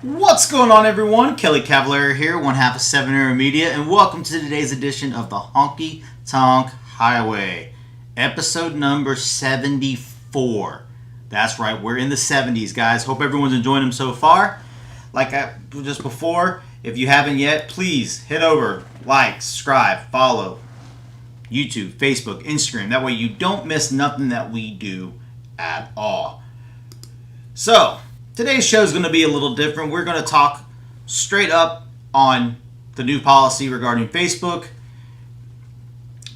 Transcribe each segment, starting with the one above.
What's going on, everyone? Kelly Cavalier here, one half of 7 Arrow Media, and welcome to today's edition of the Honky Tonk Highway, episode number 74. That's right, we're in the 70s, guys. Hope everyone's enjoying them so far. Just before, if you haven't yet, please hit over, like, subscribe, follow YouTube, Facebook, Instagram. That way you don't miss nothing that we do at all. So, today's show is going to be a little different. We're going to talk straight up on the new policy regarding Facebook.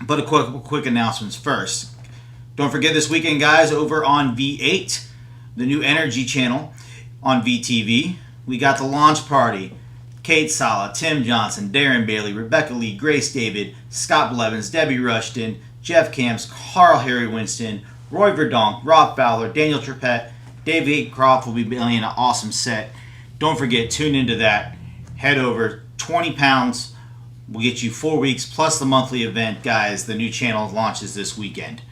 But a quick announcements first. Don't forget this weekend, guys, over on V8, the new energy channel on VTV, we got the launch party. Kate Sala, Tim Johnson, Darren Bailey, Rebecca Lee, Grace David, Scott Blevins, Debbie Rushton, Jeff Camps, Carl Harry Winston, Roy Verdonk, Rob Fowler, Daniel Trippett, Dave Croft will be playing an awesome set. Don't forget, tune into that. Head over, 20 pounds will get you 4 weeks plus the monthly event, guys. The new channel launches this weekend.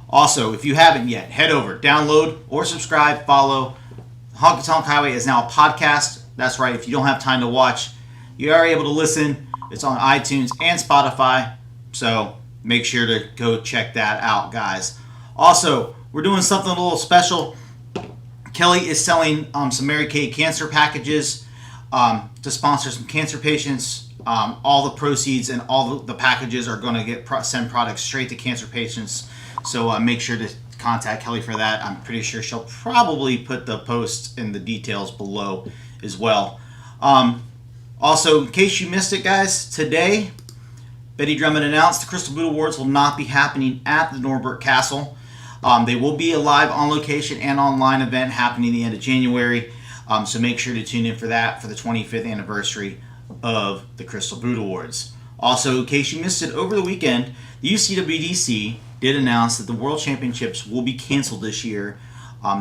Also, if you haven't yet, head over, download or subscribe, follow. Honky Tonk Highway is now a podcast. That's right, if you don't have time to watch, you are able to listen. It's on iTunes and Spotify, so make sure to go check that out, guys. Also, we're doing something a little special. Kelly is selling some Mary Kay cancer packages to sponsor some cancer patients. All the proceeds and all the packages are going to send products straight to cancer patients. So make sure to contact Kelly for that. I'm pretty sure she'll probably put the post and the details below as well. Also, in case you missed it, guys, today Betty Drummond announced the Crystal Boot Awards will not be happening at the Norbert Castle. They will be a live on location and online event happening at the end of January. So make sure to tune in for that for the 25th anniversary of the Crystal Boot Awards. Also, in case you missed it over the weekend, the UCWDC did announce that the World Championships will be canceled this year.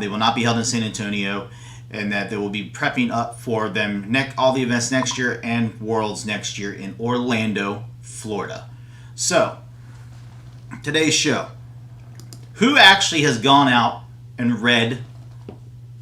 They will not be held in San Antonio, and that they will be prepping up for them all the events next year and Worlds next year in Orlando, Florida. So, today's show. Who actually has gone out and read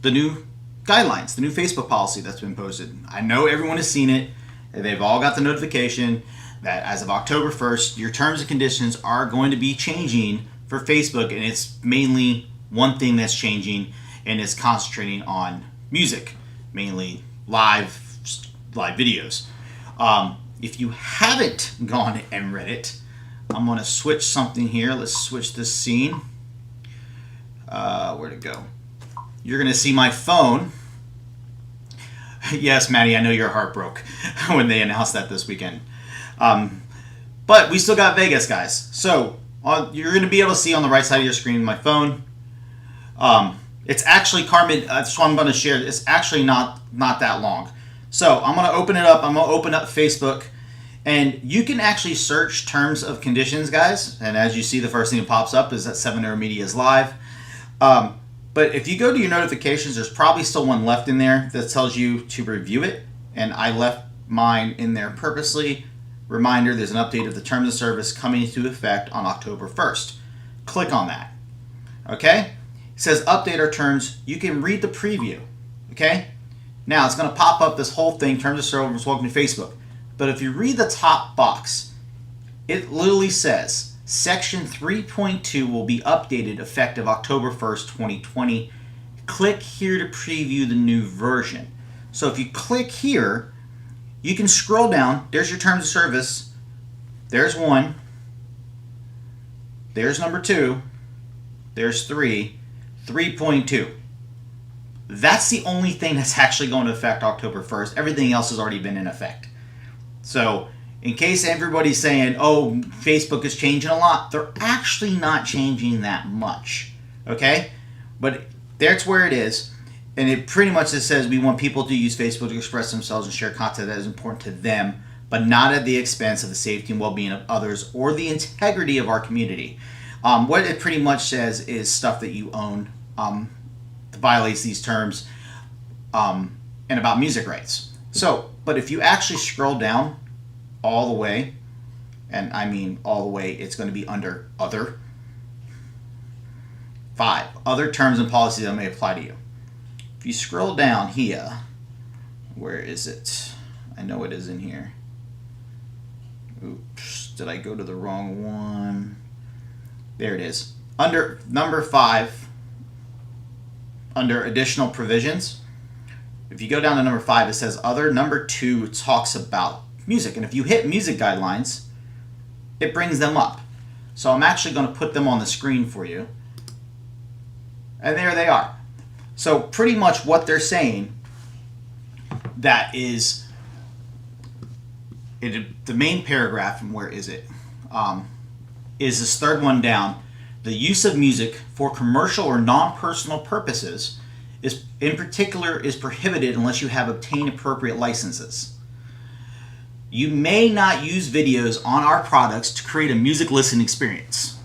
the new guidelines, the new Facebook policy that's been posted? I know everyone has seen it. They've all got the notification that as of October 1st, your terms and conditions are going to be changing for Facebook, and it's mainly one thing that's changing, and it's concentrating on music, mainly live videos. If you haven't gone and read it, I'm going to switch something here. Let's switch this scene. Where'd it go? You're going to see my phone. Yes, Maddie, I know your heart broke when they announced that this weekend. But we still got Vegas, guys. So you're going to be able to see on the right side of your screen my phone. It's actually, Carmen, that's what I'm going to share. It's actually not that long. So I'm going to open it up. I'm going to open up Facebook. And you can actually search terms of conditions, guys. And as you see, the first thing that pops up is that 7 Arrow Media is live. But if you go to your notifications, there's probably still one left in there that tells you to review it. And I left mine in there purposely. Reminder, there's an update of the terms of service coming into effect on October 1st. Click on that. Okay? It says update our terms. You can read the preview. Okay? Now, it's going to pop up this whole thing, terms of service, welcome to Facebook. But if you read the top box, it literally says, Section 3.2 will be updated effective October 1st, 2020. Click here to preview the new version. So if you click here, you can scroll down. There's your terms of service. There's 1. There's number 2. There's 3. 3.2. That's the only thing that's actually going to affect October 1st. Everything else has already been in effect. So, in case everybody's saying, oh, Facebook is changing a lot, they're actually not changing that much. Okay? But that's where it is. And it pretty much just says we want people to use Facebook to express themselves and share content that is important to them, but not at the expense of the safety and well-being of others or the integrity of our community. What it pretty much says is stuff that you own violates these terms and about music rights. So, but if you actually scroll down all the way, and I mean all the way, it's going to be under Other. 5. Other terms and policies that may apply to you. If you scroll down here, where is it? I know it is in here. Oops, did I go to the wrong one? There it is. Under number 5, under additional provisions, if you go down to number 5, it says other. Number 2 talks about music. And if you hit music guidelines, it brings them up. So I'm actually going to put them on the screen for you. And there they are. So pretty much what they're saying, that is the main paragraph, and where is it? Is this third one down. The use of music for commercial or non-personal purposes is, in particular, is prohibited unless you have obtained appropriate licenses. You may not use videos on our products to create a music listening experience.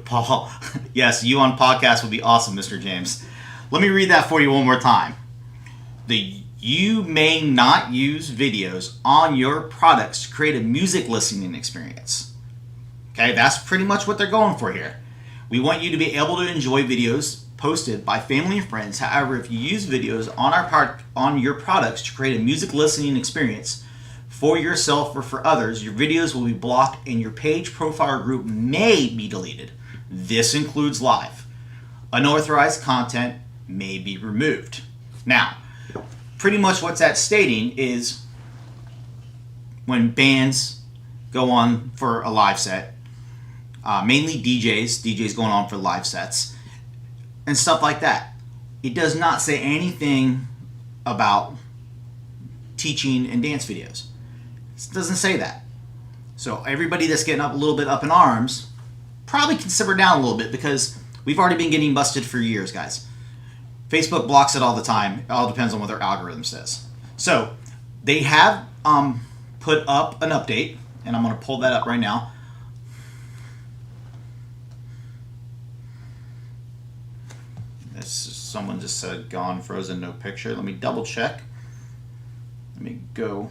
Paul, yes, you on podcast would be awesome, Mr. James. Let me read that for you one more time. You may not use videos on your products to create a music listening experience. Okay, that's pretty much what they're going for here. We want you to be able to enjoy videos posted by family and friends. However, if you use videos on your products to create a music listening experience for yourself or for others, your videos will be blocked and your page, profile, or group may be deleted. This includes live. Unauthorized content may be removed. Now, pretty much what that's stating is when bands go on for a live set, mainly DJs going on for live sets, and stuff like that. It does not say anything about teaching and dance videos. It doesn't say that. So everybody that's getting up a little bit up in arms, probably can simmer down a little bit, because we've already been getting busted for years, guys. Facebook blocks it all the time. It all depends on what their algorithm says. So they have put up an update, and I'm going to pull that up right now. Someone just said gone, frozen, no picture. Let me double check. Let me go.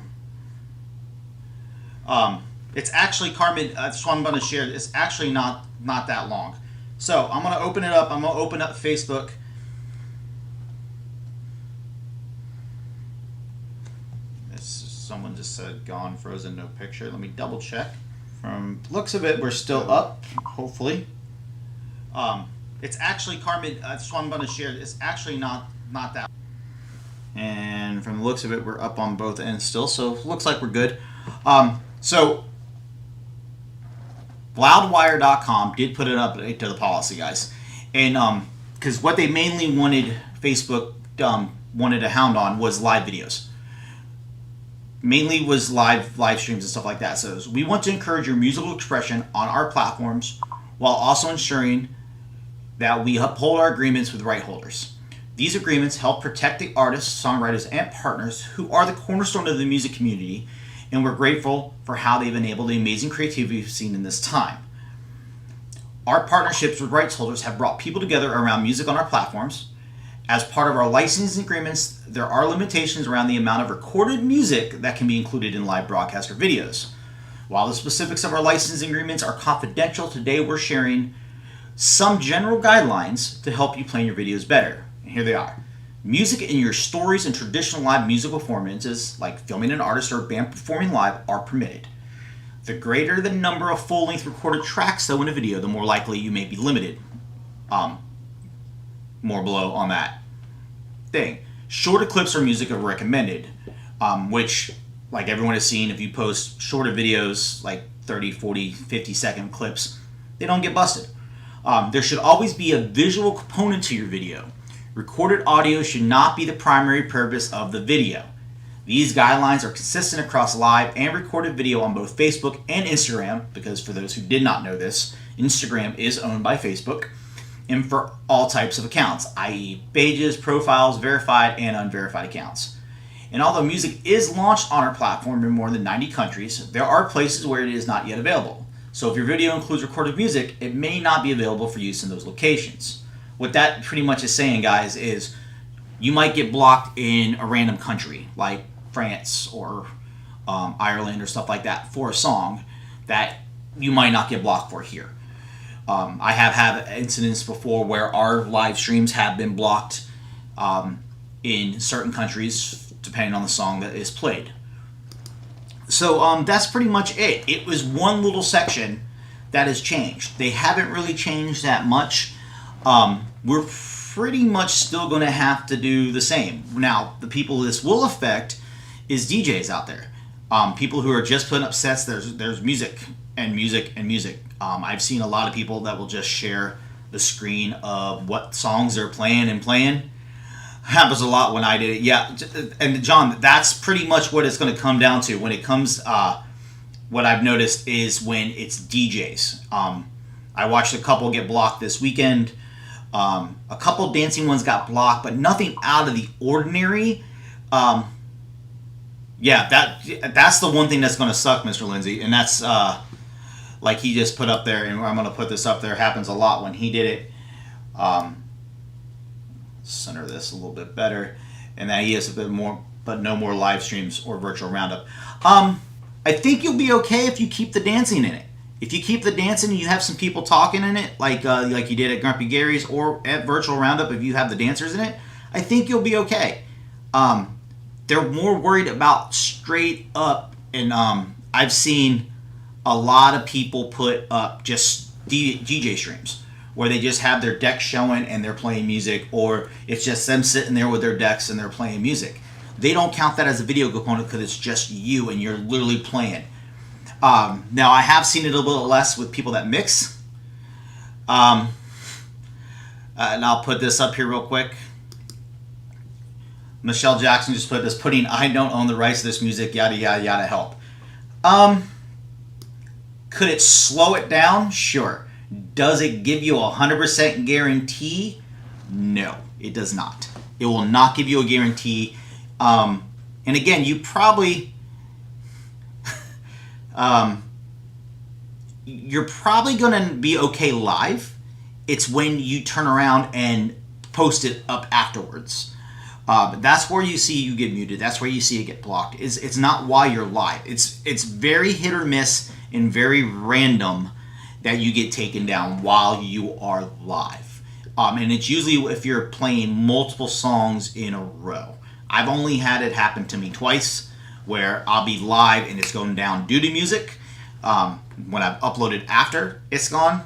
It's actually, Carmen, that's what I'm going to share. It's actually not that long. So I'm going to open it up. I'm going to open up Facebook. Someone just said gone, frozen, no picture. Let me double check. From looks of it, we're still up, hopefully. It's actually, Carmen, that's what I'm going to share. It's actually not that. And from the looks of it, we're up on both ends still, so looks like we're good. So Loudwire.com did put it up to the policy, guys. And because what they mainly wanted, Facebook wanted to hound on, was live videos. Mainly was live streams and stuff like that. So we want to encourage your musical expression on our platforms while also ensuring that we uphold our agreements with right holders. These agreements help protect the artists, songwriters, and partners who are the cornerstone of the music community, and we're grateful for how they've enabled the amazing creativity we've seen in this time. Our partnerships with rights holders have brought people together around music on our platforms. As part of our licensing agreements, there are limitations around the amount of recorded music that can be included in live broadcasts or videos. While the specifics of our licensing agreements are confidential, today we're sharing some general guidelines to help you plan your videos better. And here they are. Music in your stories and traditional live musical performances, like filming an artist or a band performing live, are permitted. The greater the number of full-length recorded tracks, though, in a video, the more likely you may be limited. More below on that thing. Shorter clips or music are recommended, which, like everyone has seen, if you post shorter videos, like 30, 40, 50-second clips, they don't get busted. There should always be a visual component to your video. Recorded audio should not be the primary purpose of the video. These guidelines are consistent across live and recorded video on both Facebook and Instagram, because for those who did not know this, Instagram is owned by Facebook, and for all types of accounts, i.e. pages, profiles, verified and unverified accounts. And although music is launched on our platform in more than 90 countries, there are places where it is not yet available. So if your video includes recorded music, it may not be available for use in those locations. What that pretty much is saying, guys, is you might get blocked in a random country, like France or Ireland or stuff like that, for a song that you might not get blocked for here. I have had incidents before where our live streams have been blocked in certain countries, depending on the song that is played. So that's pretty much it. It was one little section that has changed. They haven't really changed that much. We're pretty much still going to have to do the same. Now, the people this will affect is DJs out there. People who are just putting up sets. There's music and music and music. I've seen a lot of people that will just share the screen of what songs they're playing and playing. Happens a lot when I did it. Yeah, and John, that's pretty much what it's going to come down to when it comes. What I've noticed is when it's DJs. I watched a couple get blocked this weekend. A couple dancing ones got blocked, but nothing out of the ordinary. Yeah, that's the one thing that's going to suck, Mr. Lindsay, and that's like he just put up there, and I'm going to put this up there. Happens a lot when he did it. Center this a little bit better, and that he has a bit more, but no more live streams or virtual roundup. I think you'll be okay if you keep the dancing in it. If you keep the dancing and you have some people talking in it, like you did at Grumpy Gary's or at virtual roundup, if you have the dancers in it, I think you'll be okay. They're more worried about straight up, and I've seen a lot of people put up just DJ streams where they just have their deck showing and they're playing music, or it's just them sitting there with their decks and they're playing music. They don't count that as a video component because it's just you and you're literally playing. Now, I have seen it a little less with people that mix. And I'll put this up here real quick. Michelle Jackson just put this, putting "I don't own the rights to this music, yada, yada, yada" help. Could it slow it down? Sure. Does it give you a 100% guarantee? No, it does not. It will not give you a guarantee. And again, you probably... you're probably going to be okay live. It's when you turn around and post it up afterwards. But that's where you see you get muted. That's where you see it get blocked. It's not while you're live. It's very hit or miss and very random that you get taken down while you are live. And it's usually if you're playing multiple songs in a row. I've only had it happen to me twice where I'll be live and it's going down due to music. When I've uploaded after, it's gone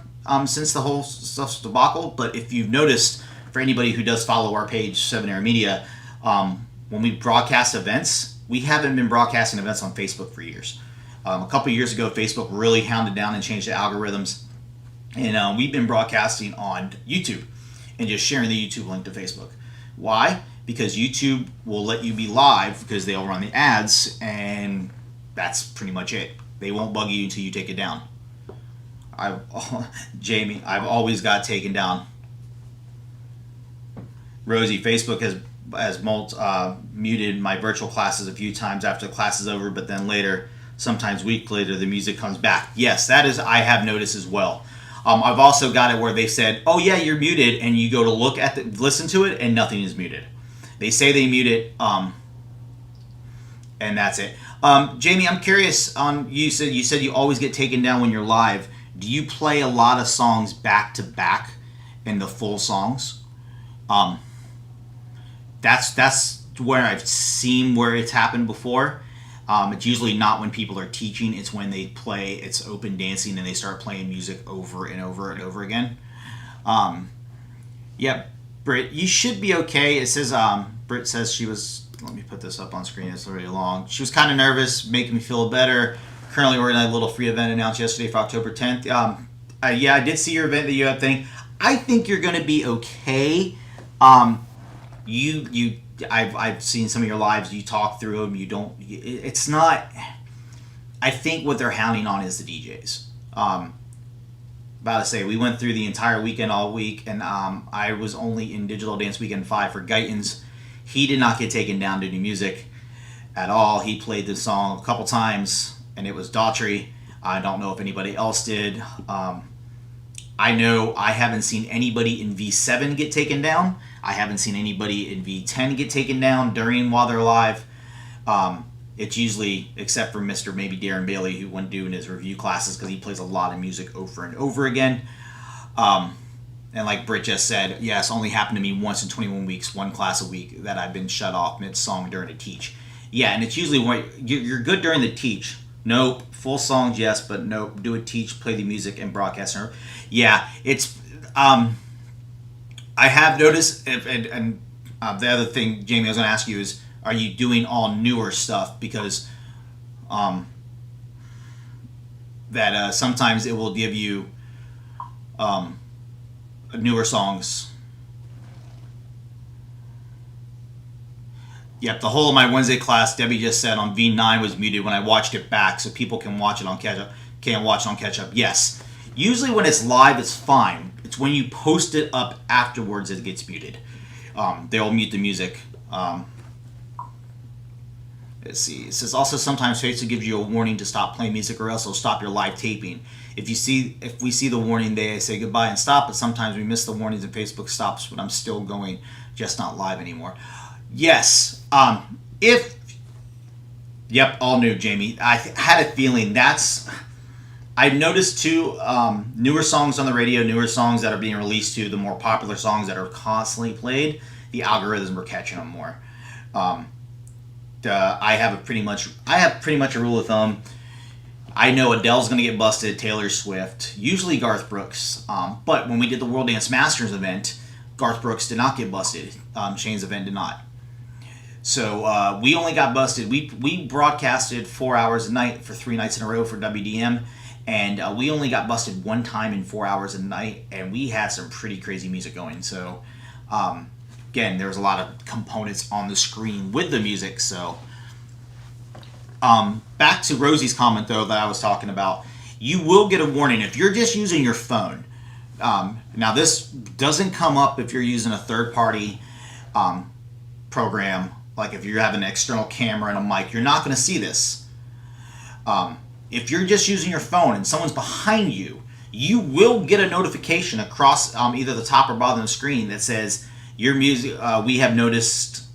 since the whole stuff's debacle. But if you've noticed, for anybody who does follow our page, 7 Air Media, when we broadcast events, we haven't been broadcasting events on Facebook for years. A couple years ago, Facebook really hounded down and changed the algorithms. And we've been broadcasting on YouTube and just sharing the YouTube link to Facebook. Why? Because YouTube will let you be live because they'll run the ads, and that's pretty much it. They won't bug you until you take it down. Jamie, I've always got taken down. Rosie, Facebook has muted my virtual classes a few times after the class is over, but then later, sometimes weeks later, the music comes back. Yes, that is, I have noticed as well. I've also got it where they said, "Oh yeah, you're muted," and you go to listen to it, and nothing is muted. They say they mute it, and that's it. Jamie, I'm curious. You said you always get taken down when you're live. Do you play a lot of songs back to back in the full songs? That's where I've seen where it's happened before. It's usually not when people are teaching. It's when they play, it's open dancing and they start playing music over and over and over again. Yeah, Britt, you should be okay. It says, Britt says she was, let me put this up on screen, it's already long. She was kind of nervous, making me feel better. Currently organizing a little free event announced yesterday for October 10th. Yeah, I did see your event that you had thing. I think you're going to be okay. I've seen some of your lives. You talk through them. You don't. It's not. I think what they're hounding on is the DJs. About to say we went through the entire weekend all week, and I was only in Digital Dance Weekend 5 for Guyton's. He did not get taken down due to music at all. He played the song a couple times, and it was Daughtry. I don't know if anybody else did. I know I haven't seen anybody in V7 get taken down. I haven't seen anybody in V10 get taken down while they're live. It's usually, except for Mr. maybe Darren Bailey, who went doing his review classes because he plays a lot of music over and over again. And like Britt just said, yes, only happened to me once in 21 weeks, one class a week that I've been shut off mid-song during a teach. Yeah, and it's usually when you're good during the teach. Nope. Full songs, yes, but nope. Do a teach, play the music, and broadcast. Yeah, it's... I have noticed, and the other thing, Jamie, I was going to ask you is, are you doing all newer stuff? Because that sometimes it will give you newer songs. Yep, the whole of my Wednesday class, Debbie just said, on V9 was muted when I watched it back, so people can watch it on catch up. Can't watch it on catch up. Yes. Usually when it's live, it's fine. It's when you post it up afterwards that it gets muted. They'll mute the music. Let's see. It says also sometimes Facebook gives you a warning to stop playing music, or else it'll stop your live taping. If we see the warning, they say goodbye and stop. But sometimes we miss the warnings and Facebook stops, but I'm still going, just not live anymore. Yes. Yep, all new, Jamie. I had a feeling I've noticed too, newer songs on the radio, newer songs that are being released to the more popular songs that are constantly played, the algorithms are catching them more. I have pretty much a rule of thumb. I know Adele's going to get busted, Taylor Swift, usually Garth Brooks. But when we did the World Dance Masters event, Garth Brooks did not get busted. Shane's event did not. So we only got busted. We broadcasted 4 hours a night for 3 nights in a row for WDM, and we only got busted one time in 4 hours a night, and we had some pretty crazy music going. So again, there was a lot of components on the screen with the music. So back to Rosie's comment though that I was talking about. You will get a warning if you're just using your phone. Now this doesn't come up if you're using a third-party program. Like if you have an external camera and a mic, you're not going to see this. If you're just using your phone and someone's behind you, you will get a notification across either the top or bottom of the screen that says your music. We have noticed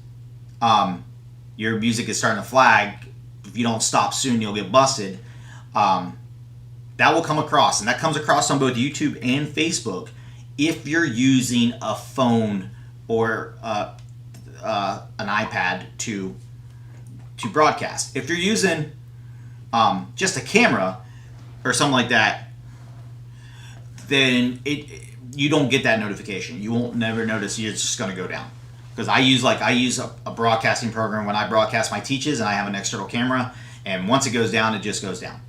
your music is starting to flag. If you don't stop soon, you'll get busted. That will come across, and that comes across on both YouTube and Facebook if you're using a phone or an iPad to broadcast. If you're using just a camera or something like that, then you don't get that notification. You won't never notice. It's just going to go down. Because I use a broadcasting program when I broadcast my teaches, and I have an external camera, and once it goes down, it just goes down.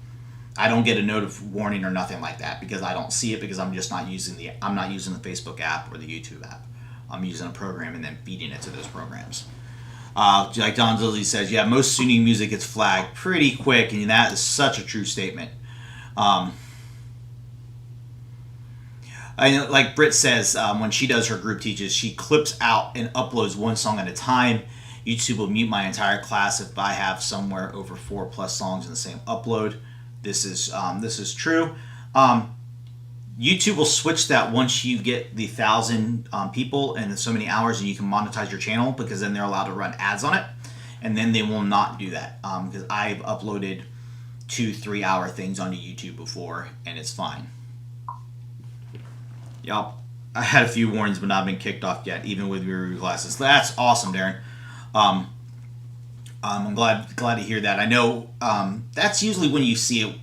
I don't get a warning or nothing like that because I don't see it because I'm not using the Facebook app or the YouTube app. I'm using a program and then feeding it to those programs. Like Don Zilli says, yeah, most Sunni music gets flagged pretty quick, and that is such a true statement. Like Britt says, when she does her group teaches, she clips out and uploads one song at a time. YouTube will mute my entire class if I have somewhere over 4+ songs in the same upload. This is true. YouTube will switch that once you get the 1,000 people and so many hours, and you can monetize your channel, because then they're allowed to run ads on it, and then they will not do that because I've uploaded 2-3 hour things onto YouTube before, and it's fine. Yep, I had a few warnings, but not been kicked off yet, even with your review classes. That's awesome, Darren. I'm glad to hear that. I know that's usually when you see it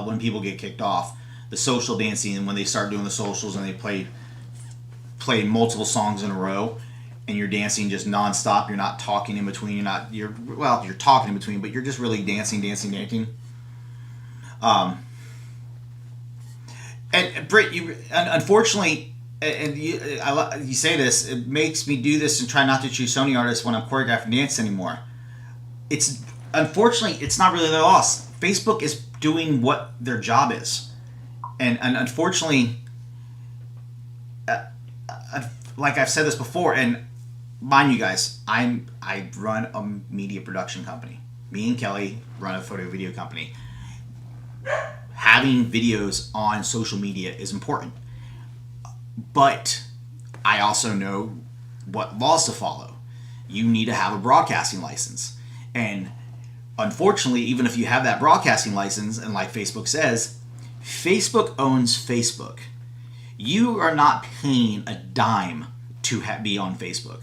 when people get kicked off. The social dancing, and when they start doing the socials and they play multiple songs in a row, and you're dancing just nonstop. You're not talking in between. You're talking in between, but you're just really dancing. And Britt, unfortunately, and you say this, it makes me do this and try not to choose Sony artists when I'm choreographing dance anymore. Unfortunately, it's not really their loss. Facebook is doing what their job is. And unfortunately, like I've said this before, and mind you guys, I run a media production company. Me and Kelly run a photo video company. Having videos on social media is important. But I also know what laws to follow. You need to have a broadcasting license. And unfortunately, even if you have that broadcasting license, and like Facebook says, Facebook owns Facebook. You are not paying a dime to be on Facebook.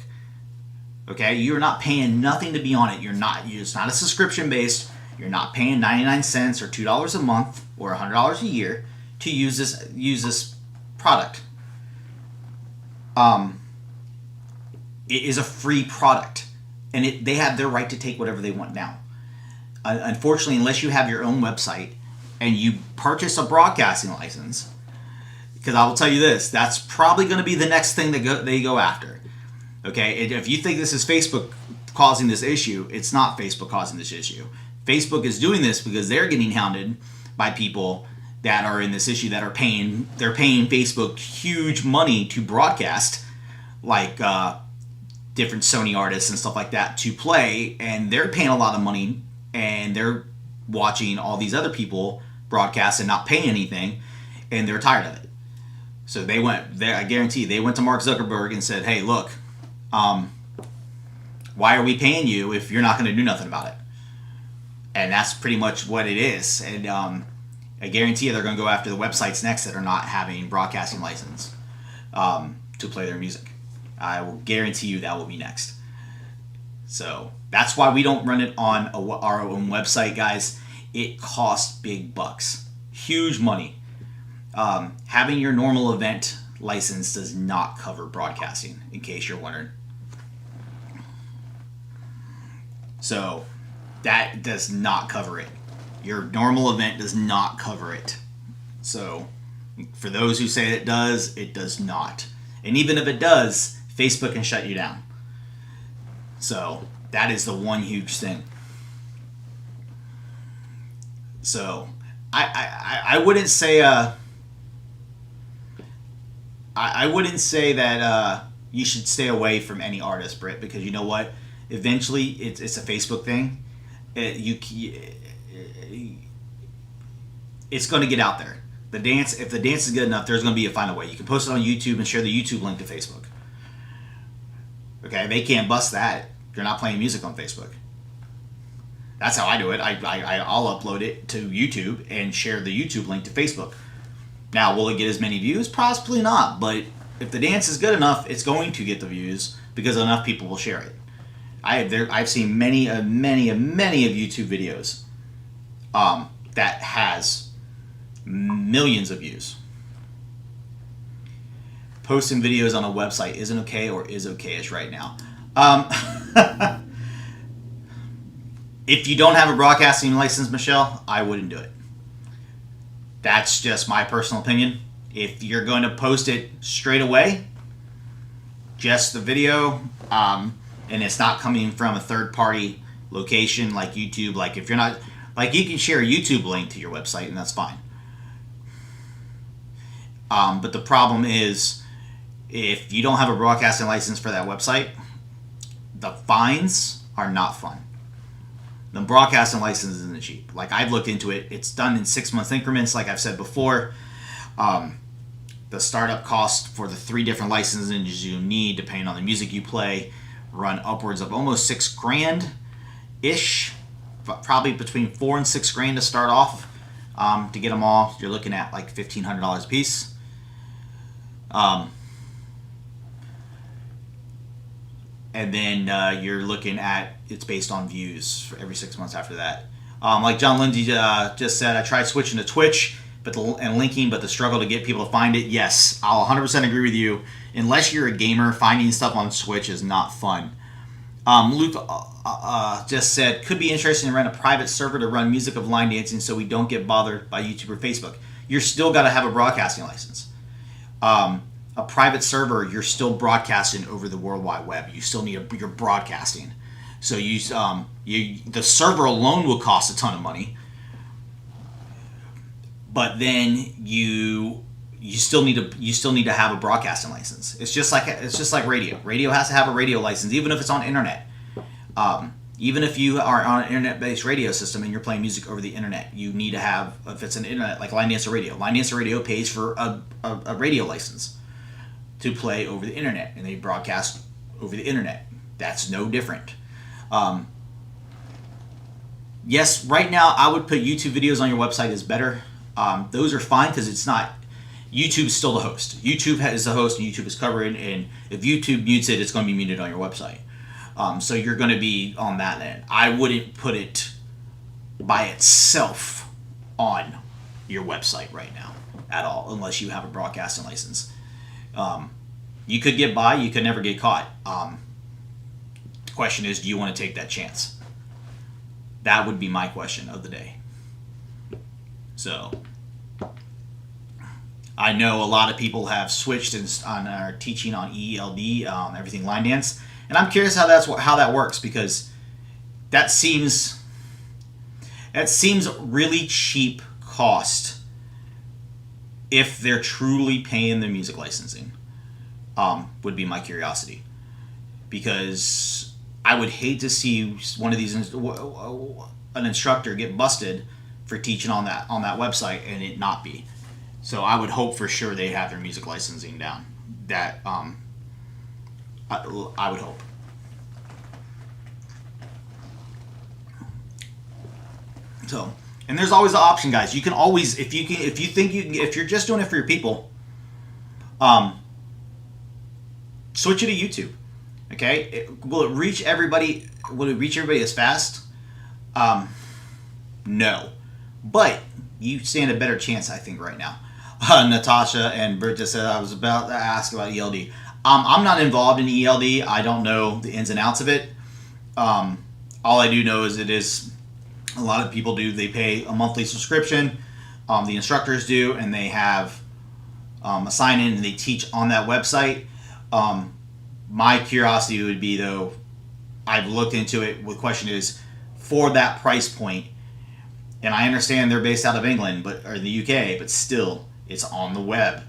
Okay, you're not paying nothing to be on it. It's not a subscription based. You're not paying 99 cents or $2 a month or $100 a year to use this product. It is a free product, and they have their right to take whatever they want now. Unfortunately, unless you have your own website and you purchase a broadcasting license, because I will tell you this, that's probably going to be the next thing they go after. Okay, if you think this is Facebook causing this issue, it's not Facebook causing this issue. Facebook is doing this because they're getting hounded by people that are in this issue that are paying Facebook huge money to broadcast, like different Sony artists and stuff like that to play, and they're paying a lot of money, and they're watching all these other people broadcast and not pay anything, and they're tired of it. So I guarantee they went to Mark Zuckerberg and said, hey, look, why are we paying you if you're not going to do nothing about it? And that's pretty much what it is. And I guarantee you they're going to go after the websites next that are not having broadcasting license to play their music. I will guarantee you that will be next. So that's why we don't run it on our own website, guys. It costs big bucks, huge money. Having your normal event license does not cover broadcasting, in case you're wondering. So that does not cover it. Your normal event does not cover it. So for those who say it does not. And even if it does, Facebook can shut you down. So that is the one huge thing. So I wouldn't say I wouldn't say that you should stay away from any artist, Britt, because you know what? Eventually, it's a Facebook thing. It's going to get out there. If the dance is good enough, there's going to be find a way. You can post it on YouTube and share the YouTube link to Facebook. Okay, they can't bust that. You're not playing music on Facebook. That's how I do it. I'll upload it to YouTube and share the YouTube link to Facebook. Now, will it get as many views? Possibly not. But if the dance is good enough, it's going to get the views because enough people will share it. I've seen many of YouTube videos that has millions of views. Posting videos on a website isn't okay or is okay-ish right now. If you don't have a broadcasting license, Michelle, I wouldn't do it. That's just my personal opinion. If you're going to post it straight away, just the video, and it's not coming from a third-party location like YouTube, like if you're not, like you can share a YouTube link to your website and that's fine. But the problem is, if you don't have a broadcasting license for that website, the fines are not fun. The broadcasting license isn't cheap. Like, I've looked into it. It's done in 6-month increments, like I've said before. The startup cost for the 3 different licenses you need, depending on the music you play, run upwards of almost $6,000-ish. Probably between $4,000 and $6,000 to start off. To get them all, you're looking at like $1,500 a piece. And then you're looking at, it's based on views for every 6 months after that. Like John Lindsay just said, I tried switching to Twitch and linking, but the struggle to get people to find it. Yes, I'll 100% agree with you. Unless you're a gamer, finding stuff on Twitch is not fun. Luke just said, could be interesting to rent a private server to run music of line dancing so we don't get bothered by YouTube or Facebook. You're still got to have a broadcasting license. A private server, you're still broadcasting over the World Wide Web. You still need you're broadcasting. So the server alone will cost a ton of money. But then you still need to have a broadcasting license. It's just like radio. Radio has to have a radio license, even if it's on internet. Even if you are on an internet-based radio system and you're playing music over the internet, you need to have, if it's an internet, like Line Dancer Radio. Line Dancer Radio pays for a radio license to play over the internet, and they broadcast over the internet. That's no different. Yes, right now I would put YouTube videos on your website is better. Those are fine because it's not, YouTube's still the host. YouTube is the host, and YouTube is covering. And if YouTube mutes it, it's going to be muted on your website. So you're going to be on that end. I wouldn't put it by itself on your website right now at all, unless you have a broadcasting license. You could get by, you could never get caught. The question is, do you want to take that chance? That would be my question of the day. So, I know a lot of people have switched and are teaching on ELD, everything line dance, and I'm curious how that works, because that seems really cheap cost if they're truly paying the music licensing. Would be my curiosity, because I would hate to see one of these an instructor get busted for teaching on that website and it not be. So I would hope for sure they have their music licensing down. That I would hope. So, and there's always the option, guys. You can always, if you think you can, if you're just doing it for your people, switch it to YouTube. Okay, will it reach everybody? Will it reach everybody as fast? No, but you stand a better chance, I think, right now. Natasha and Britt just said I was about to ask about ELD. I'm not involved in ELD. I don't know the ins and outs of it. All I do know is it is a lot of people do. They pay a monthly subscription. The instructors do, and they have a sign in and they teach on that website. My curiosity would be, though, I've looked into it. The question is, for that price point, and I understand they're based out of England, or the UK, but still, it's on the web,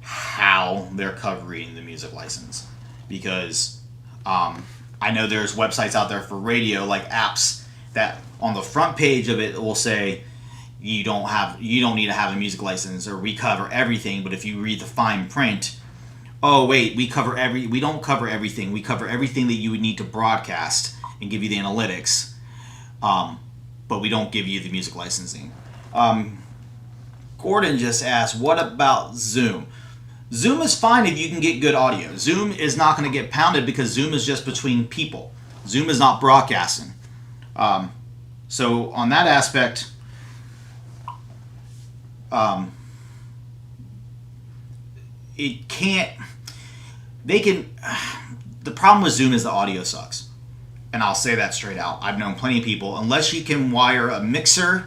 how they're covering the music license. Because I know there's websites out there for radio, like apps, that on the front page of it will say, you don't need to have a music license, or we cover everything. But if you read the fine print, oh wait, we don't cover everything. We cover everything that you would need to broadcast and give you the analytics. But we don't give you the music licensing. Gordon just asked, what about Zoom? Zoom is fine if you can get good audio. Zoom is not going to get pounded because Zoom is just between people. Zoom is not broadcasting. So on that aspect, it can't, the problem with Zoom is the audio sucks. And I'll say that straight out. I've known plenty of people, unless you can wire a mixer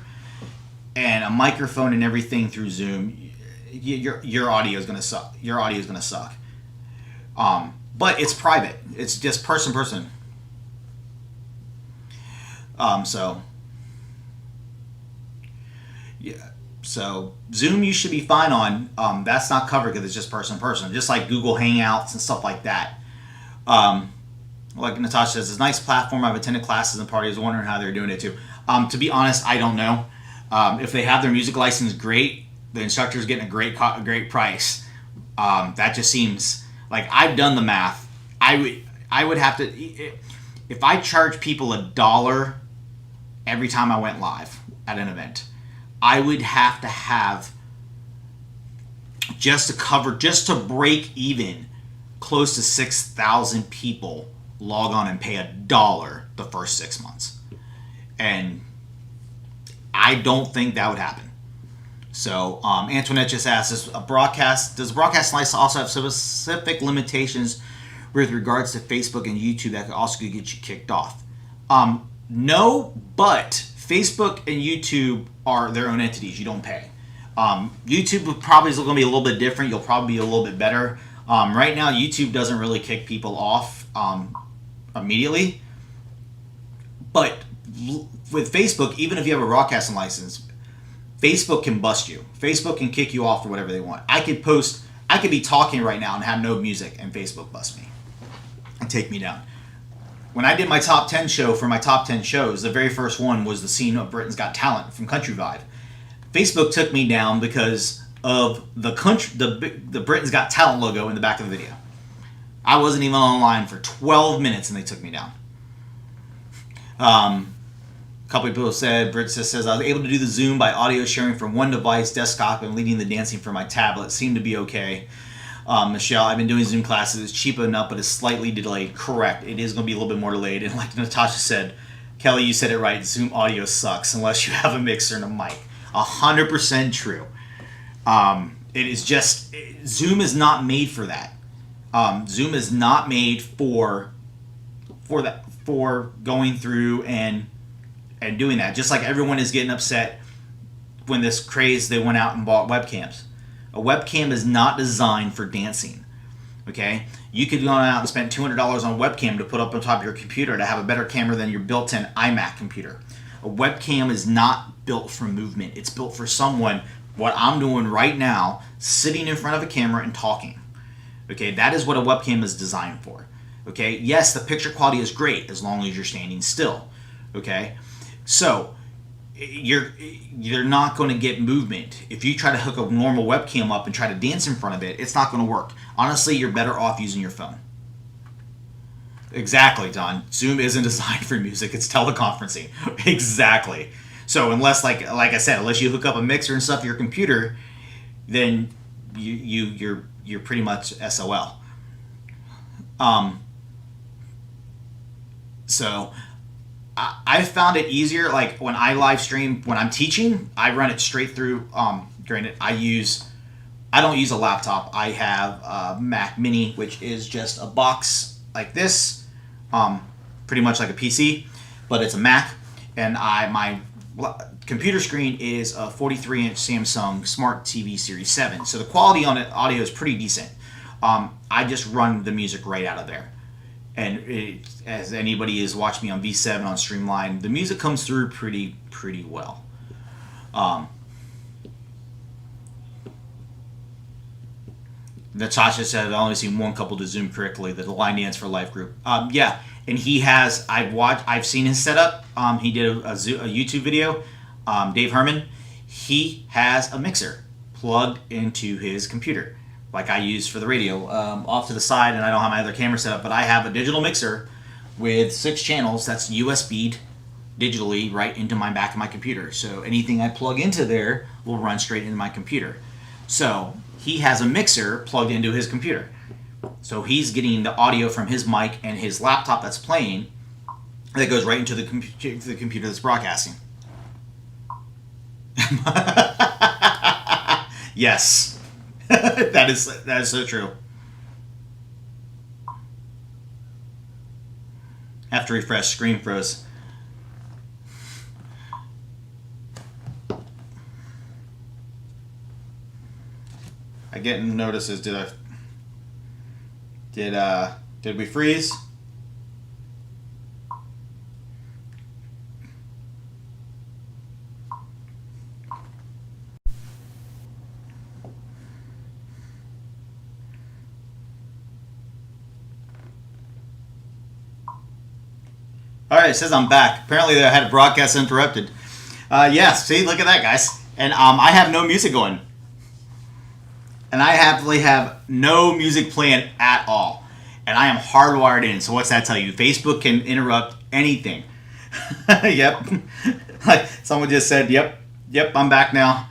and a microphone and everything through Zoom, your audio is going to suck. Your audio is going to suck. But it's private. It's just person to person. So yeah. So Zoom you should be fine on. That's not covered because it's just person to person. Just like Google Hangouts and stuff like that. Like Natasha says, it's a nice platform. I've attended classes and parties, wondering how they're doing it too. To be honest, I don't know. If they have their music license, great. The instructor's getting a great price. That just seems like, I've done the math. I would have to, if I charge people $1 every time I went live at an event, I would have to have, just to break even, close to 6,000 people log on and pay $1 the first 6 months. And I don't think that would happen. So Antoinette just asked, does a broadcast license also have specific limitations with regards to Facebook and YouTube that could also get you kicked off? No, but Facebook and YouTube are their own entities. You don't pay. YouTube probably is going to be a little bit different. You'll probably be a little bit better. Right now, YouTube doesn't really kick people off immediately. But with Facebook, even if you have a broadcasting license, Facebook can bust you. Facebook can kick you off for whatever they want. I could be talking right now and have no music, and Facebook bust me and take me down. When I did my top 10 show for my top 10 shows, the very first one was the scene of Britain's Got Talent from Country Vibe. Facebook took me down because of the Britain's Got Talent logo in the back of the video. I wasn't even online for 12 minutes and they took me down. A couple people said, Brit says, I was able to do the Zoom by audio sharing from one device, desktop, and leading the dancing from my tablet. Seemed to be okay. Michelle, I've been doing Zoom classes. It's cheap enough, but it's slightly delayed. Correct. It is going to be a little bit more delayed. And like Natasha said, Kelly, you said it right. Zoom audio sucks unless you have a mixer and a mic. 100% true. It is just, Zoom is not made for that. Zoom is not made for going through and doing that. Just like everyone is getting upset when this craze, they went out and bought webcams. A webcam is not designed for dancing. Okay? You could go out and spend $200 on a webcam to put up on top of your computer to have a better camera than your built-in iMac computer. A webcam is not built for movement. It's built for someone, what I'm doing right now, sitting in front of a camera and talking. Okay? That is what a webcam is designed for. Okay? Yes, the picture quality is great as long as you're standing still. Okay? So, you're not going to get movement. If you try to hook a normal webcam up and try to dance in front of it, it's not going to work. Honestly, you're better off using your phone. Exactly, Don. Zoom isn't designed for music. It's teleconferencing. Exactly. So unless, like I said, unless you hook up a mixer and stuff to your computer, then you're pretty much SOL. So I found it easier, like when I live stream, when I'm teaching, I run it straight through. Granted, I don't use a laptop. I have a Mac Mini, which is just a box like this, pretty much like a PC, but it's a Mac, and my computer screen is a 43-inch Samsung Smart TV Series 7, so the quality on it, audio is pretty decent. I just run the music right out of there. And as anybody has watched me on V7 on Streamline, the music comes through pretty well. Natasha said, I've only seen one couple to Zoom correctly, the Line Dance for Life group. Yeah, and he has, I've seen his setup. He did a YouTube video, Dave Herman. He has a mixer plugged into his computer, like I use for the radio, off to the side, and I don't have my other camera set up, but I have a digital mixer with 6 channels that's USB'd digitally right into my back of my computer. So anything I plug into there will run straight into my computer. So he has a mixer plugged into his computer. So he's getting the audio from his mic and his laptop that's playing that goes right into the computer that's broadcasting. Yes. That is so true. Have to refresh, screen froze. I get notices. Did we freeze? All right, it says I'm back. Apparently, I had a broadcast interrupted. Yeah, see, look at that, guys. And I have no music going. And I happily have no music playing at all. And I am hardwired in. So what's that tell you? Facebook can interrupt anything. Yep. Like someone just said, yep, I'm back now.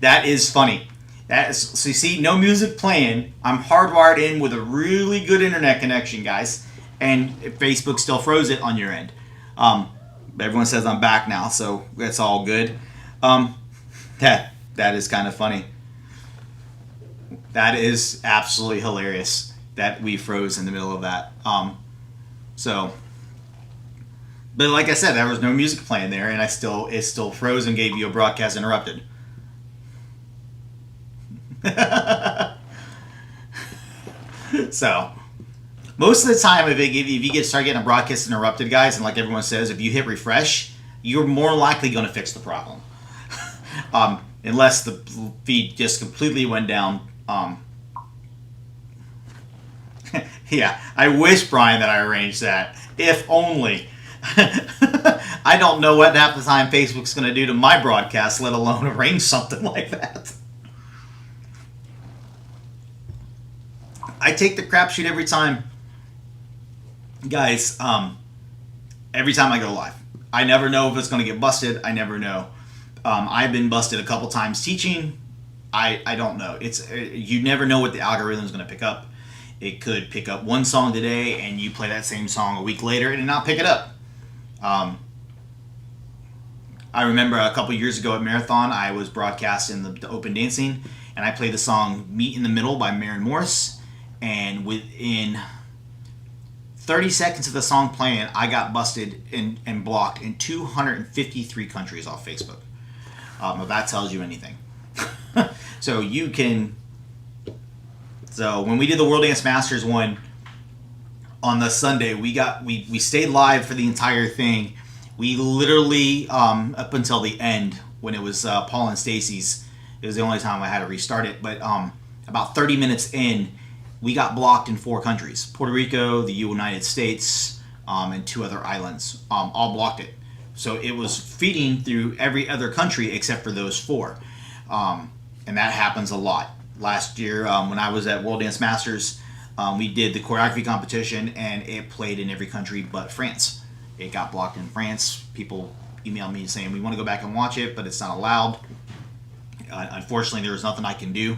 That is funny. So you see, no music playing. I'm hardwired in with a really good internet connection, guys. And Facebook still froze it on your end. Everyone says I'm back now, so that's all good. That is kind of funny. That is absolutely hilarious that we froze in the middle of that. But like I said, there was no music playing there, and it still froze and gave you a broadcast interrupted. So. Most of the time, if you start getting a broadcast interrupted, guys, and like everyone says, if you hit refresh, you're more likely going to fix the problem. Unless the feed just completely went down. Yeah, I wish, Brian, that I arranged that. If only. I don't know what half the time Facebook's going to do to my broadcast, let alone arrange something like that. I take the crapshoot every time. Guys, every time I go live, I never know if it's going to get busted. I never know. I've been busted a couple times teaching. I don't know. You never know what the algorithm is going to pick up. It could pick up one song today and you play that same song a week later and not pick it up. I remember a couple years ago at Marathon, I was broadcasting the open dancing, and I played the song Meet in the Middle by Maren Morris, and within 30 seconds of the song playing, I got busted and blocked in 253 countries off Facebook. If that tells you anything. So when we did the World Dance Masters one on the Sunday, we stayed live for the entire thing. We literally, up until the end, when it was Paul and Stacy's, it was the only time I had to restart it, but about 30 minutes in, we got blocked in 4 countries. Puerto Rico, the United States, and 2 other islands, all blocked it. So it was feeding through every other country except for those 4. And that happens a lot. Last year, when I was at World Dance Masters, we did the choreography competition, and it played in every country but France. It got blocked in France. People emailed me saying, we want to go back and watch it, but it's not allowed. Unfortunately, there was nothing I can do.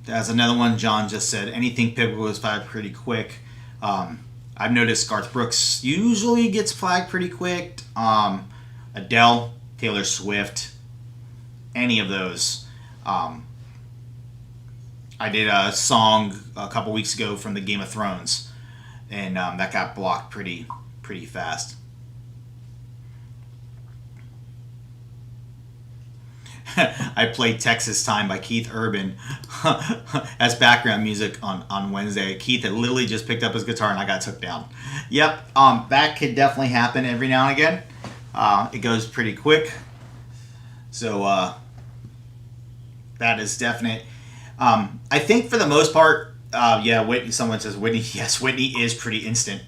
As another one, John just said, anything pivotal is flagged pretty quick. I've noticed Garth Brooks usually gets flagged pretty quick. Adele, Taylor Swift, any of those. I did a song a couple weeks ago from the Game of Thrones, and that got blocked pretty fast. I played Texas Time by Keith Urban as background music on Wednesday. Keith had literally just picked up his guitar and I got took down. Yep, that could definitely happen every now and again. It goes pretty quick. So that is definite. I think for the most part, Whitney, someone says Whitney. Yes, Whitney is pretty instant.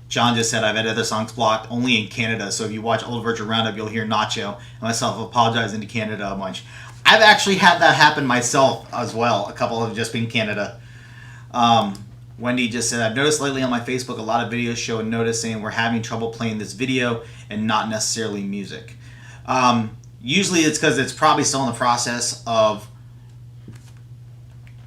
John just said, I've had other songs blocked only in Canada. So if you watch Old Virtual Roundup, you'll hear Nacho and myself apologizing to Canada a bunch. I've actually had that happen myself as well. A couple have just been Canada. Wendy just said, I've noticed lately on my Facebook a lot of videos show a notice saying we're having trouble playing this video and not necessarily music. Usually it's because it's probably still in the process of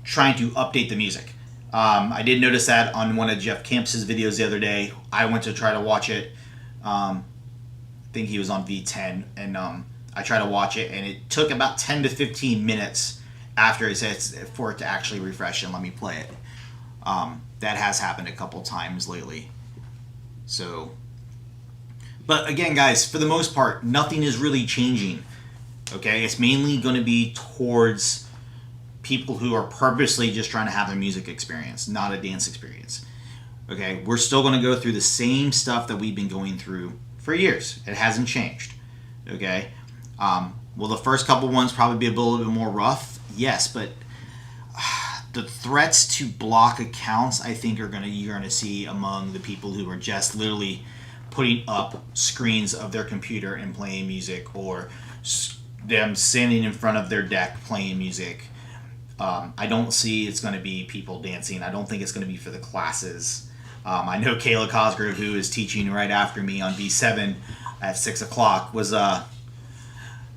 trying to update the music. I did notice that on one of Jeff Camps's videos the other day. I went to try to watch it. I think he was on V10, and I tried to watch it, and it took about 10 to 15 minutes after it says for it to actually refresh and let me play it. That has happened a couple times lately. So, but again, guys, for the most part, nothing is really changing. Okay, it's mainly going to be towards people who are purposely just trying to have a music experience, not a dance experience. Okay, we're still going to go through the same stuff that we've been going through for years. It hasn't changed. Okay, will the first couple ones probably be a little bit more rough? Yes, but the threats to block accounts, I think, you're gonna see among the people who are just literally putting up screens of their computer and playing music, or them standing in front of their deck playing music. I don't see it's going to be people dancing. I don't think it's going to be for the classes. I know Kayla Cosgrove, who is teaching right after me on B7 at 6 o'clock, was a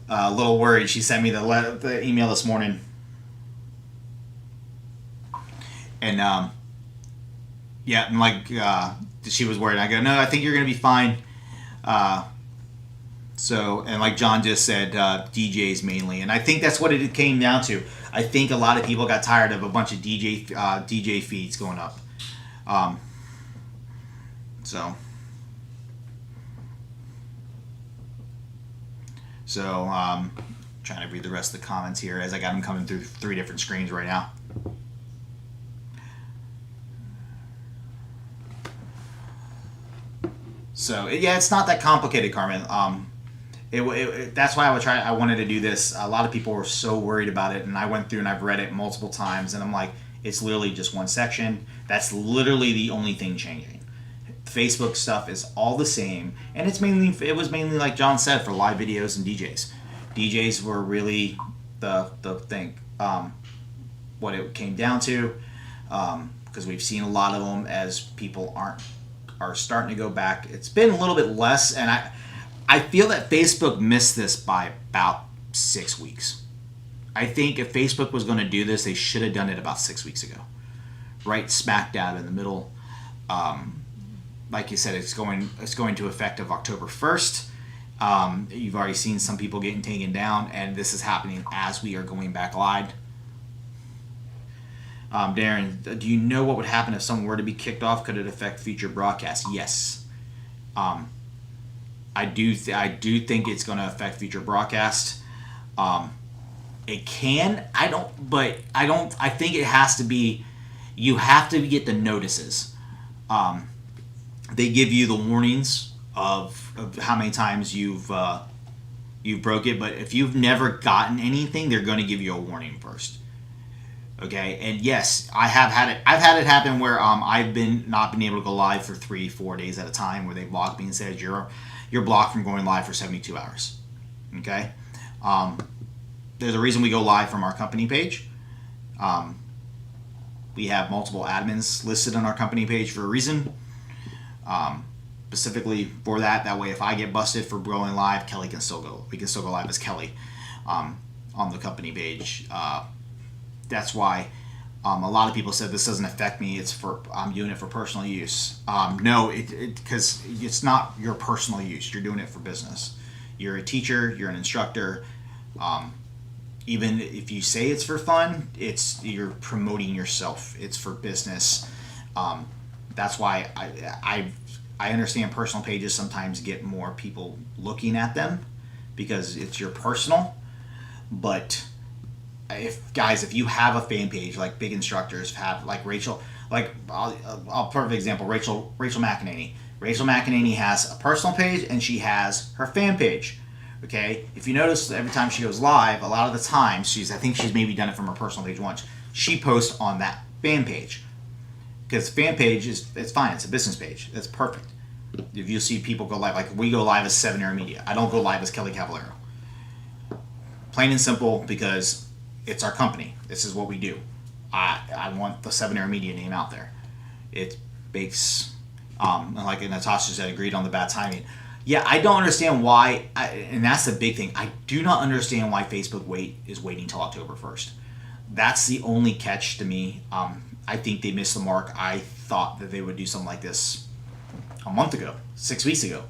little worried. She sent me the email this morning. And, she was worried. I go, no, I think you're going to be fine. And like John just said, DJs mainly. And I think that's what it came down to. I think a lot of people got tired of a bunch of DJ feeds going up. Trying to read the rest of the comments here as I got them coming through 3 different screens right now. So yeah, it's not that complicated, Carmen. That's why I wanted to do this. A lot of people were so worried about it, and I went through and I've read it multiple times, and I'm like, it's literally just one section. That's literally the only thing changing. Facebook stuff is all the same, and it was mainly like John said, for live videos and DJs. DJs were really the thing. What it came down to. because we've seen a lot of them as people are starting to go back. It's been a little bit less, and I feel that Facebook missed this by about 6 weeks. I think if Facebook was going to do this, they should have done it about 6 weeks ago, right smack dab in the middle. Like you said, it's going to effective October 1st. You've already seen some people getting taken down, and this is happening as we are going back live. Darren, do you know what would happen if someone were to be kicked off? Could it affect future broadcasts? Yes. I do think it's going to affect future broadcasts. It can. I think it has to be. You have to get the notices. They give you the warnings of how many times you've broke it. But if you've never gotten anything, they're going to give you a warning first. Okay, and yes, I have had it. I've had it happen where I've not been able to go live for 3-4 days at a time, where they blocked me and said you're blocked from going live for 72 hours. Okay, there's a reason we go live from our company page. We have multiple admins listed on our company page for a reason, specifically for that. That way, if I get busted for going live, Kelly can still go. We can still go live as Kelly on the company page. That's why a lot of people said this doesn't affect me. I'm doing it for personal use. No, because it's not your personal use. You're doing it for business. You're a teacher. You're an instructor. Even if you say it's for fun, you're promoting yourself. It's for business. That's why I understand personal pages sometimes get more people looking at them because it's your personal. But if you have a fan page, like big instructors have, like Rachel, like I'll perfect example, Rachel McEnany. Rachel McEnany has a personal page and she has her fan page. Okay, if you notice, every time she goes live, a lot of the time I think she's maybe done it from her personal page once. She posts on that fan page because fan page it's fine. It's a business page. That's perfect. If you see people go live, like we go live as 7 Era Media. I don't go live as Kelly Cavallero. Plain and simple, because it's our company. This is what we do. I want the 7 Era Media name out there. It makes, and like Natasha said, agreed on the bad timing. Yeah, I don't understand why, and that's the big thing. I do not understand why Facebook is waiting till October 1st. That's the only catch to me. I think they missed the mark. I thought that they would do something like this a month ago, 6 weeks ago,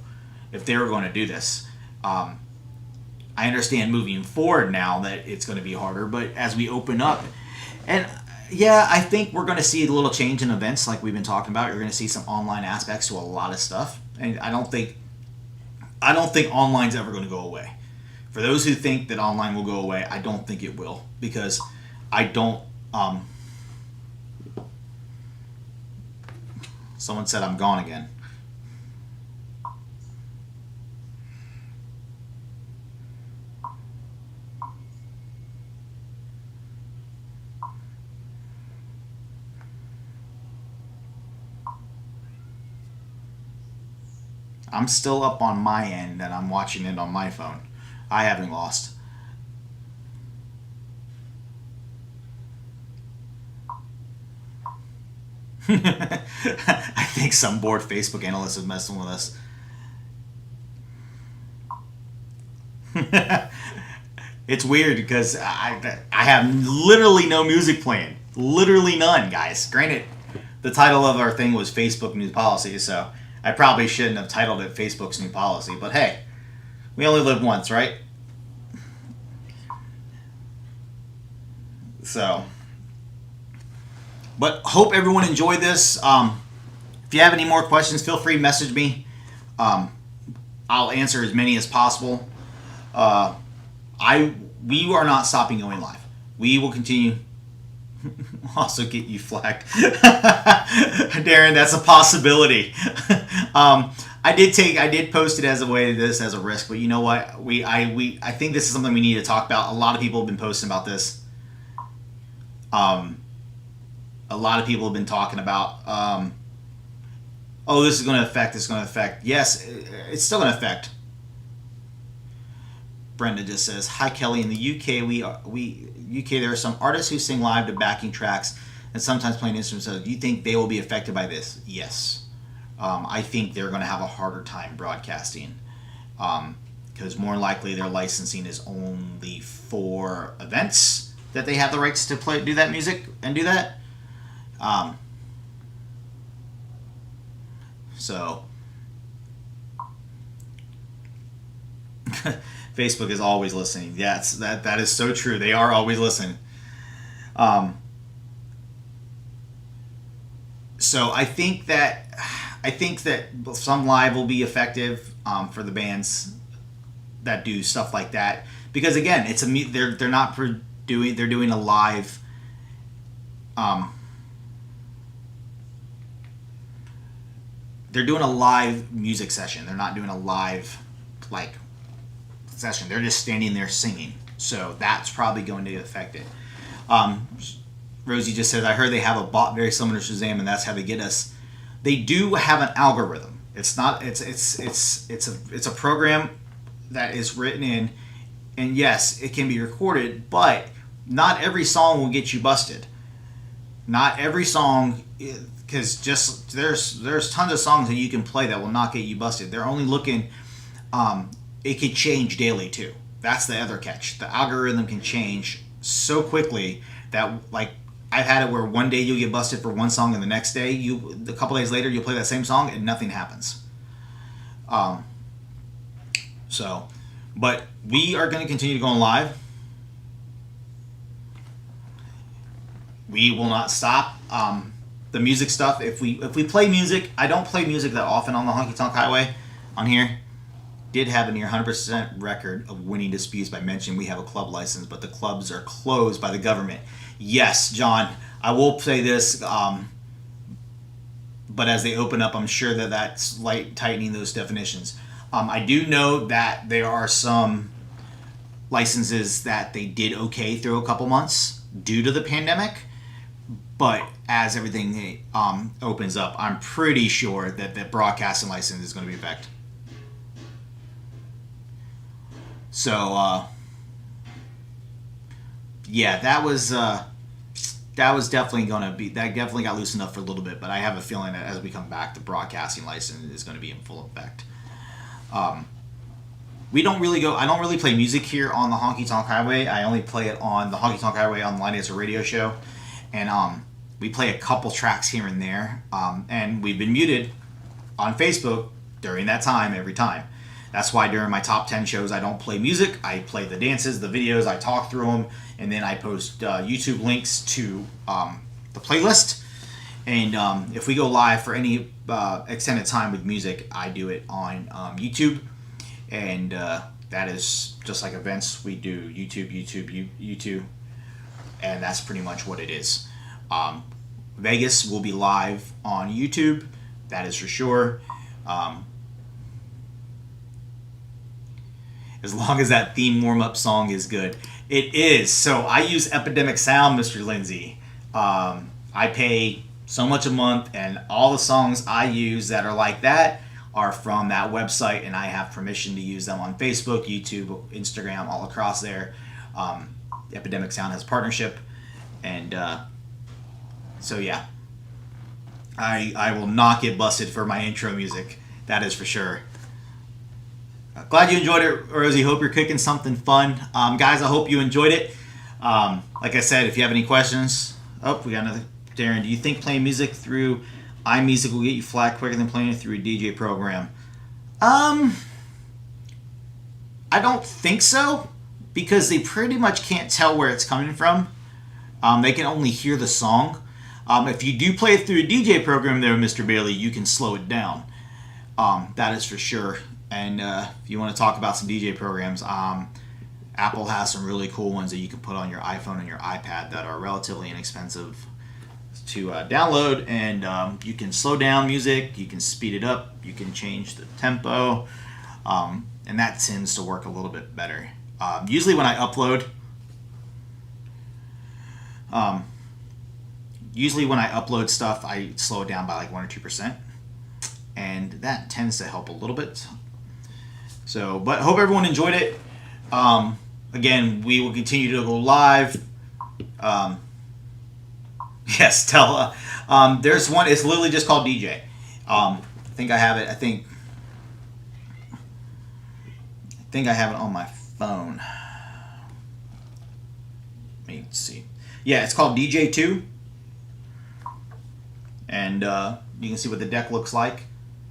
if they were going to do this. I understand moving forward now that it's going to be harder, but as we open up, and yeah, I think we're going to see a little change in events like we've been talking about. You're going to see some online aspects to a lot of stuff, and I don't think online's ever going to go away. For those who think that online will go away, I don't think it will, because I don't. Someone said I'm gone again. I'm still up on my end and I'm watching it on my phone. I haven't lost. I think some bored Facebook analyst is messing with us. It's weird because I have literally no music playing. Literally none, guys. Granted, the title of our thing was Facebook News Policy, so I probably shouldn't have titled it Facebook's New Policy, but hey, we only live once, right? So, but hope everyone enjoyed this. If you have any more questions, feel free to message me. I'll answer as many as possible. We are not stopping going live. We will continue. Also get you flagged. Darren, that's a possibility. I did post it as a way this as a risk, but you know what? I think this is something we need to talk about. A lot of people have been posting about this. A lot of people have been talking about this is going to affect. Yes, it's still going to affect. Brenda just says, "Hi Kelly, in the UK UK there are some artists who sing live to backing tracks and sometimes playing instruments. So do you think they will be affected by this? Yes. I think they're going to have a harder time broadcasting, because more likely their licensing is only for events that they have the rights to do that music and do that. So Facebook is always listening. Yes, that is so true. They are always listening. So I think that some live will be effective for the bands that do stuff like that, because again, they're not doing, they're doing a live. They're doing a live music session. They're not doing a live like session. They're just standing there singing. So that's probably going to affect it. Rosie just said, I heard they have a bot very similar to Shazam, and that's how they get us. They do have an algorithm. It's a program that is written in, and yes, it can be recorded, but not every song will get you busted. Not every song, because just there's tons of songs that you can play that will not get you busted. They're only looking. It could change daily too. That's the other catch. The algorithm can change so quickly that, like, I've had it where one day you'll get busted for one song, and the next day, a couple days later, you'll play that same song and nothing happens. But we are going to continue to go on live. We will not stop. The music stuff, if we play music, I don't play music that often on the Honky Tonk Highway on here. Did have a near 100% record of winning disputes by mentioning we have a club license, but the clubs are closed by the government. Yes, John, I will say this, but as they open up, I'm sure that's tightening those definitions. I do know that there are some licenses that they did okay through a couple months due to the pandemic, but as everything opens up, I'm pretty sure that the broadcasting license is going to be affected. So, yeah, that was definitely going to be, that definitely got loosened up for a little bit, but I have a feeling that as we come back, the broadcasting license is going to be in full effect. I don't really play music here on the Honky Tonk Highway. I only play it on the Honky Tonk Highway online as a radio show, and we play a couple tracks here and there, and we've been muted on Facebook during that time every time. That's why during my top 10 shows, I don't play music. I play the dances, the videos, I talk through them, and then I post YouTube links to the playlist. And if we go live for any extended time with music, I do it on YouTube. And that is just like events. We do YouTube. And that's pretty much what it is. Vegas will be live on YouTube. That is for sure. As long as that theme warm-up song is good. It is. So I use Epidemic Sound, Mr. Lindsay. I pay so much a month, and all the songs I use that are like that are from that website, and I have permission to use them on Facebook, YouTube, Instagram, all across there. Epidemic Sound has partnership, and so yeah. I will not get busted for my intro music. That is for sure. Glad you enjoyed it, Rosie. Hope you're cooking something fun. Guys, I hope you enjoyed it. Like I said, if you have any questions... Oh, we got another... Darren, do you think playing music through iMusic will get you flat quicker than playing it through a DJ program? I don't think so, because they pretty much can't tell where it's coming from. They can only hear the song. If you do play it through a DJ program there, Mr. Bailey, you can slow it down. That is for sure. And if you want to talk about some DJ programs, Apple has some really cool ones that you can put on your iPhone and your iPad that are relatively inexpensive to download, and you can slow down music, you can speed it up, you can change the tempo, and that tends to work a little bit better. Usually when I upload stuff, I slow it down by like 1 or 2%, and that tends to help a little bit. So, but hope everyone enjoyed it. Again, we will continue to go live. Yes, tell. There's one. It's literally just called DJ. I think I have it. I think I have it on my phone. Let me see. Yeah, it's called DJ2, and you can see what the deck looks like.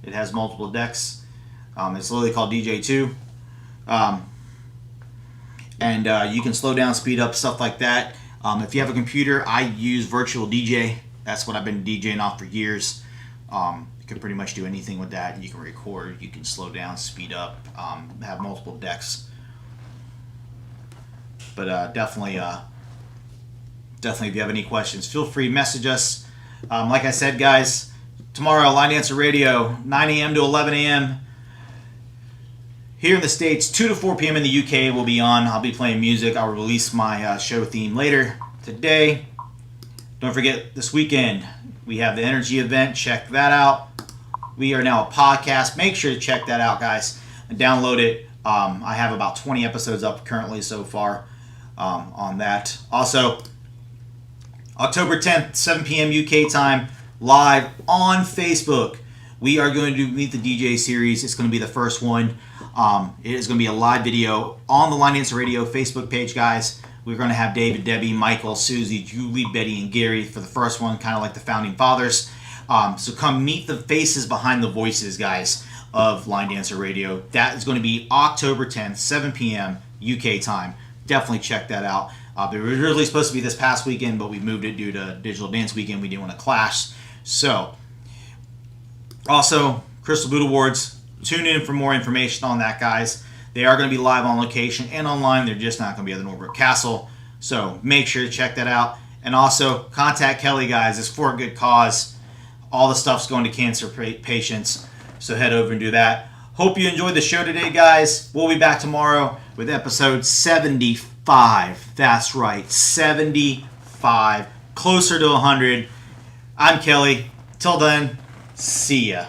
It has multiple decks. It's literally called DJ2, and you can slow down, speed up, stuff like that. If you have a computer, I use Virtual DJ. That's what I've been DJing off for years. You can pretty much do anything with that. You can record, you can slow down, speed up, have multiple decks. But definitely, if you have any questions, feel free to message us. Like I said, guys, tomorrow, Line Dancer Radio, 9 a.m. to 11 a.m. Here in the States, 2 to 4 p.m. in the UK will be on. I'll be playing music. I'll release my show theme later today. Don't forget, this weekend, we have the Energy event. Check that out. We are now a podcast. Make sure to check that out, guys, and download it. I have about 20 episodes up currently so far on that. Also, October 10th, 7 p.m. UK time, live on Facebook. We are going to do Meet the DJ series. It's going to be the first one. It is going to be a live video on the Line Dancer Radio Facebook page, guys. We're going to have David, Debbie, Michael, Susie, Julie, Betty, and Gary for the first one, kind of like the founding fathers. So come meet the faces behind the voices, guys, of Line Dancer Radio. That is going to be October 10th, 7 p.m. UK time. Definitely check that out. It was originally supposed to be this past weekend, but we moved it due to Digital Dance Weekend. We didn't want to clash. So, also, Crystal Boot Awards. Tune in for more information on that, guys. They are going to be live on location and online. They're just not going to be at the Norbert Castle. So make sure to check that out. And also, contact Kelly, guys. It's for a good cause. All the stuff's going to cancer patients. So head over and do that. Hope you enjoyed the show today, guys. We'll be back tomorrow with episode 75. That's right, 75. Closer to 100. I'm Kelly. Till then, see ya.